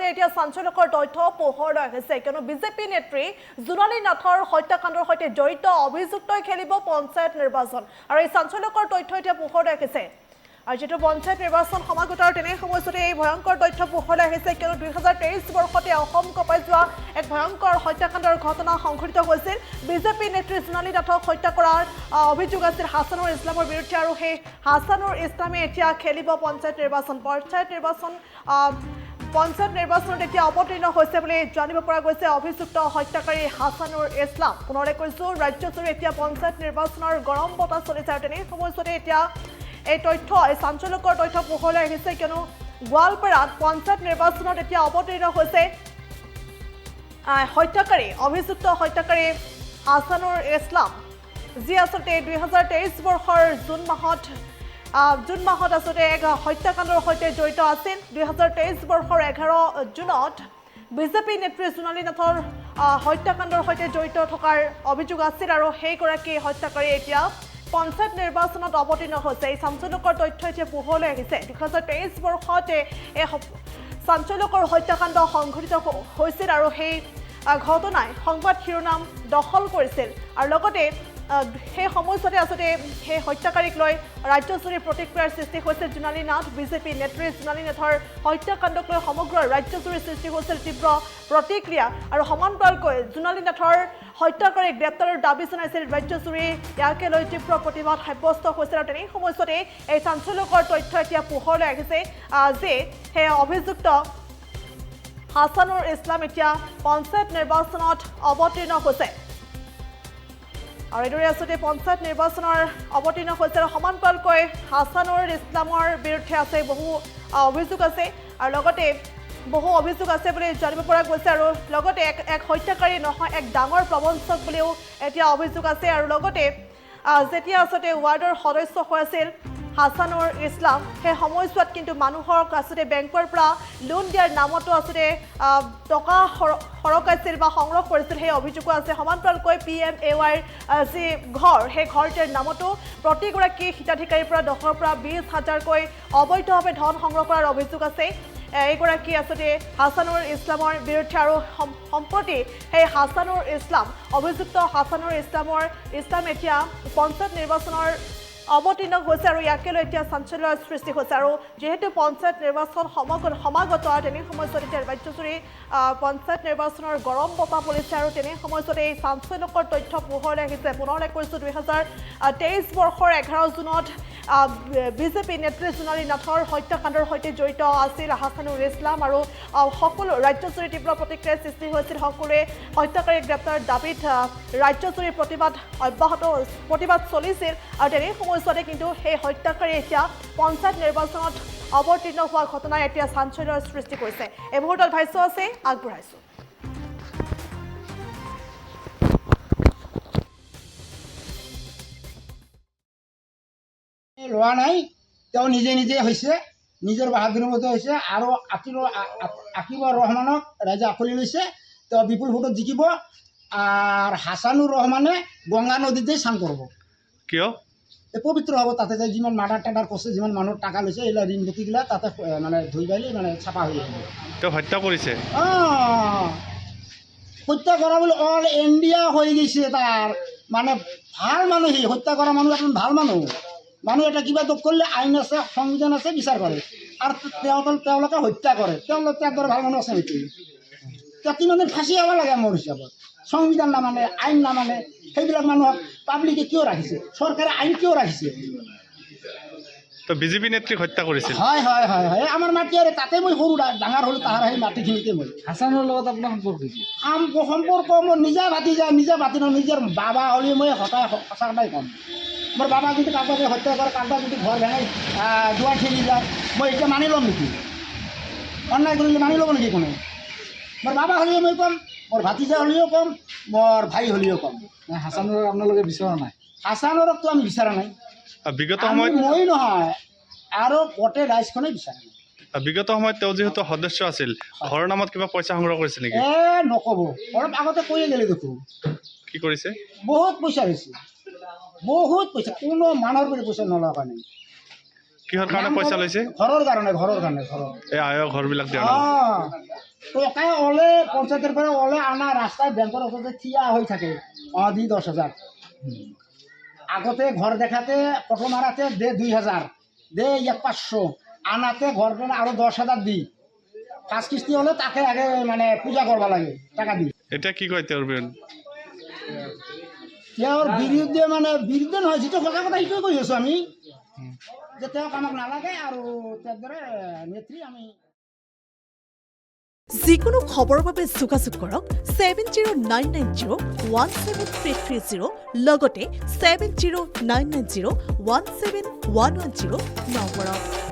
তাতে এতিয়া চাঞ্চল্যকৰ তথ্য পোহৰলৈ আহিছে কিয়নো বিজেপি নেত্ৰী জোনালী নাথৰ হত্যাকাণ্ডৰ সৈতে জড়িত অভিযুক্তই খেলিব পঞ্চায়ত নিৰ্বাচন আৰু এই চাঞ্চল্যকৰ তথ্য এতিয়া পোহৰলৈ আহিছে আৰু যেটো পঞ্চায়ত নিৰ্বাচন সমাগত আৰু তেনে সময়তে এই ভয়ংকৰ তথ্য পোহৰলৈ আহিছে কিয়নো 2023 বৰ্ষতে অসম কঁপাই যোৱা এক ভয়ংকৰ হত্যাকাণ্ডৰ ঘটনা সংঘটিত হৈছিল বিজেপি নেত্ৰী জোনালী নাথক হত্যা কৰাৰ অভিযোগ আছিল হাছানুৰ ইছলামৰ বিৰুদ্ধে আৰু সেই হাছানুৰ ইছলামে এতিয়া খেলিব পঞ্চায়ত নিৰ্বাচনত এতিয়া অৱতীৰ্ণ হৈছে বুলি জানিব পৰা গৈছে অভিযুক্ত হত্যাকাৰী হাছানুৰ ইছলাম পুনৰে কৈছো ৰাজ্যজুৰি এতিয়া পঞ্চায়ত নিৰ্বাচনৰ গৰম বতাহ চলিছে আৰু তেনে সময়তে এতিয়া এই তথ্য এই চাঞ্চল্যকৰ তথ্য পোহৰলৈ আহিছে কিয়নো গোৱালপাৰাত পঞ্চায়ত নিৰ্বাচনত এতিয়া অৱতীৰ্ণ হৈছে অভিযুক্ত হত্যাকাৰী হাছানুৰ ইছলাম যি আচলতে 2023 বৰ্ষৰ জুন মাহত আচলতে এক হত্যাকাণ্ডৰ সৈতে জড়িত আছিল 2023 বৰ্ষৰ 11 জুনত বিজেপি নেত্ৰী জোনালী নাথৰ হত্যাকাণ্ডৰ সৈতে জড়িত থকাৰ অভিযোগ আছিল আৰু সেইগৰাকী হত্যাকাৰী এতিয়া পঞ্চায়ত নিৰ্বাচনত অৱতীৰ্ণ হৈছে এই চাঞ্চল্যকৰ তথ্য এতিয়া পোহৰলৈ আহিছে 2023 বৰ্ষতে এই চাঞ্চল্যকৰ হত্যাকাণ্ড সংঘটিত হৈছিল আৰু সেই ঘটনাই সংবাদ শিৰোনাম দখল কৰিছিল আৰু লগতে সেই সময়ছোৱাতে আচলতে সেই হত্যাকাৰীক লৈ ৰাজ্যজুৰি প্ৰতিক্ৰিয়াৰ সৃষ্টি হৈছিল জোনালী নাথ বিজেপি নেত্ৰী জোনালী নাথৰ হত্যাকাণ্ডক লৈ সমগ্ৰ ৰাজ্যজুৰি সৃষ্টি হৈছিল তীব্ৰ প্ৰতিক্ৰিয়া আৰু সমান্তৰালকৈ জোনালী নাথৰ হত্যাকাৰীক গ্ৰেপ্তাৰৰ দাবী জনাইছিল ৰাজ্যজুৰি ইয়াকে লৈ তীব্ৰ প্ৰতিবাদ সাব্যস্ত হৈছিল আৰু তেনে সময়ছোৱাতে এই চাঞ্চল্যকৰ তথ্য এতিয়া পোহৰলৈ আহিছে যে সেই অভিযুক্ত হাছানুৰ ইছলাম এতিয়া পঞ্চায়ত নিৰ্বাচনত অৱতীৰ্ণ হৈছে আৰু এইদৰে আচলতে পঞ্চায়ত নিৰ্বাচনৰ অৱতীৰ্ণ হৈছে আৰু সমান্তৰালকৈ হাছানুৰ ইছলামৰ বিৰুদ্ধে আছে বহু অভিযোগ আছে আৰু লগতে বহু অভিযোগ আছে বুলি জানিব পৰা গৈছে আৰু লগতে এক হত্যাকাৰী নহয় এক ডাঙৰ প্ৰবঞ্চক বুলিও এতিয়া অভিযোগ আছে আৰু লগতে যেতিয়া আচলতে ৱাৰ্ডৰ সদস্য হৈ আছিল হাছানুৰ ইছলাম সেই সময়ছোৱাত কিন্তু মানুহক আচলতে বেংকৰ পৰা লোন দিয়াৰ নামতো আচলতে টকা সৰকাইছিল বা সংগ্ৰহ কৰিছিল সেই অভিযোগো আছে সমান্তৰালকৈ PMAYৰ যি ঘৰ সেই ঘৰটোৰ নামতো প্ৰতিগৰাকী হিতাধিকাৰীৰ পৰা 10ৰ পৰা 20,000কৈ অবৈধভাৱে ধন সংগ্ৰহ কৰাৰ অভিযোগ আছে এইগৰাকী আচলতে হাছানুৰ ইছলামৰ বিৰুদ্ধে আৰু সম্প্ৰতি সেই হাছানুৰ ইছলাম অভিযুক্ত হাছানুৰ ইছলাম এতিয়া পঞ্চায়ত নিৰ্বাচনৰ অৱতীৰ্ণ হৈছে আৰু ইয়াকে লৈ এতিয়া চাঞ্চল্যৰ সৃষ্টি হৈছে আৰু যেহেতু পঞ্চায়ত নিৰ্বাচন সমাগত আৰু তেনে সময়ছোৱাত এতিয়া ৰাজ্যজুৰি পঞ্চায়ত নিৰ্বাচনৰ গৰম বতাহ পৰিছে আৰু তেনে সময়ছোৱাত এই চাঞ্চল্যকৰ তথ্য পোহৰলৈ আহিছে পুনৰলৈ কৈছোঁ 2023 বৰ্ষৰ 11 জুনত বিজেপি নেত্ৰী জোনালী নাথৰ হত্যাকাণ্ডৰ সৈতে জড়িত আছিল হাছানুৰ ইছলাম আৰু সকলো ৰাজ্যজুৰি তীব্ৰ প্ৰতিক্ৰিয়াৰ সৃষ্টি হৈছিল সকলোৱে হত্যাকাৰীক গ্ৰেপ্তাৰ দাবীত ৰাজ্যজুৰি প্ৰতিবাদ চলিছিল আৰু তেনে সময়ছোৱাতে কিন্তু সেই হত্যাকাৰী এতিয়া পঞ্চায়ত নিৰ্বাচনত অৱতীৰ্ণ হোৱা ঘটনাই এতিয়া চাঞ্চল্যৰ সৃষ্টি কৰিছে এই মুহূৰ্তত ভাষ্য আছে আগবঢ়াইছোঁ লোৱা নাই তেওঁ নিজে নিজে হৈছে নিজৰ বাহাদুৰৰ মতে হৈছে আৰু আকিবৰ ৰহমানক ৰাইজে আঁকোৱালি লৈছে তেওঁ বিপুল ভোটত জিকিব আৰু হাছানুৰ ৰহমানে গংগা নদীতে স্নান কৰিব কিয় পবিত্ৰ হ'ব তাতে যাই যিমান মাৰ্ডাৰ কৰিছে যিমান মানুহৰ টকা লৈছে এইবিলাক ঋণ গতিগিলা তাতে মানে ধুই পাইলে মানে চাফা হৈ আহিব তেওঁ হত্যা কৰিছে হত্যা কৰা বুলি অল ইণ্ডিয়া হৈ গৈছে তাৰ মানে ভাল মানুহ সি হত্যা কৰা মানুহ আপুনি ভাল মানুহ এটা কিবা দুখ কৰিলে আইন আছে সংবিধান আছে বিচাৰ কৰে আৰু তেওঁলোকে হত্যা কৰে তেওঁলোকে দৰে ভাল মানুহ আছে নেকি তেওঁ 3 দিন ফাঁচি হ'ব লাগে মোৰ হিচাপত সংবিধান নামানে আইন নামানে সেইবিলাক মানুহক পাব্লিকে কিয় ৰাখিছে চৰকাৰে আইন কিয় ৰাখিছে তো বিজেপি নেত্ৰীক হত্যা কৰিছিল হয় আমাৰ মাটি আৰু তাতে মই সৰু ডাঙৰ হ'লো তাহাৰ সেই মাটিখিনিতে মই হাছানুৰ লগত আপোনাৰ সম্পৰ্ক মোৰ নিজা ভাতি নিজৰ বাবা হ'লেও মই সঁচা কথাই ক'ম মোৰ বাবা যদি কাৰোবাক হত্যা কৰে কাৰোবাক যদি ঘৰ ভেঙাই দুৱাৰ ঠেলি যায় মই এতিয়া মানি ল'ম নেকি অন্যায় কৰিলে মানি ল'ব নেকি কোনে মোৰ বাবা হ'লেও মই ক'ম মোৰ ভাতিজা হ'লেও ক'ম মোৰ ভাই হ'লেও ক'ম হাছানুৰ আপোনালোকে বিচৰা নাই হাছানুৰকতো আমি বিচৰা নাই বিগত সময়ত মই নহয় আৰু গোটেই ৰাইজখনে বিচৰা নাই বিগত সময়ত তেওঁ যিহেতু সদস্য আছিল ঘৰৰ নামত কিবা পইচা সংগ্ৰহ কৰিছিল নেকি নক'ব অলপ আগতে কৈয়ে গ'লে দেখোন কি কৰিছে বহুত পইচা হৈছে কোনো মানুহৰ পৰা পইচা নলোৱা কাৰণে কিহৰ কাৰণে পইচা লৈছে ঘৰৰ কাৰণে এই আয়ৰ ঘৰবিলাক দিয়া টকা ওলে পঞ্চায়েতের পরে ওলে আনা রাস্তায় ব্যাংকের ওপরে থিয়া হয়ে থাকে দি 10,000 আগতে ঘর দেখাতে ফটো মারাতে দে 2,000 দে 500 আনাতে ঘর আরো 10,000 দি 5 কিস্তি হলে তাকে আগে মানে পূজা করবা লাগে টাকা দি এটা কি কইতে পারবেন তেওঁৰ বিৰুদ্ধে মানে বিৰুদ্ধে নহয় যিটো সঁচা কথা সেইটোৱে কৈ আছো আমি যে তেওঁক আমাক নালাগে আৰু তেওঁৰ দৰে নেত্ৰী আমি যিকোনো খবৰৰ বাবে যোগাযোগ কৰক 7099017330 লগতে 7099017110 নম্বৰত।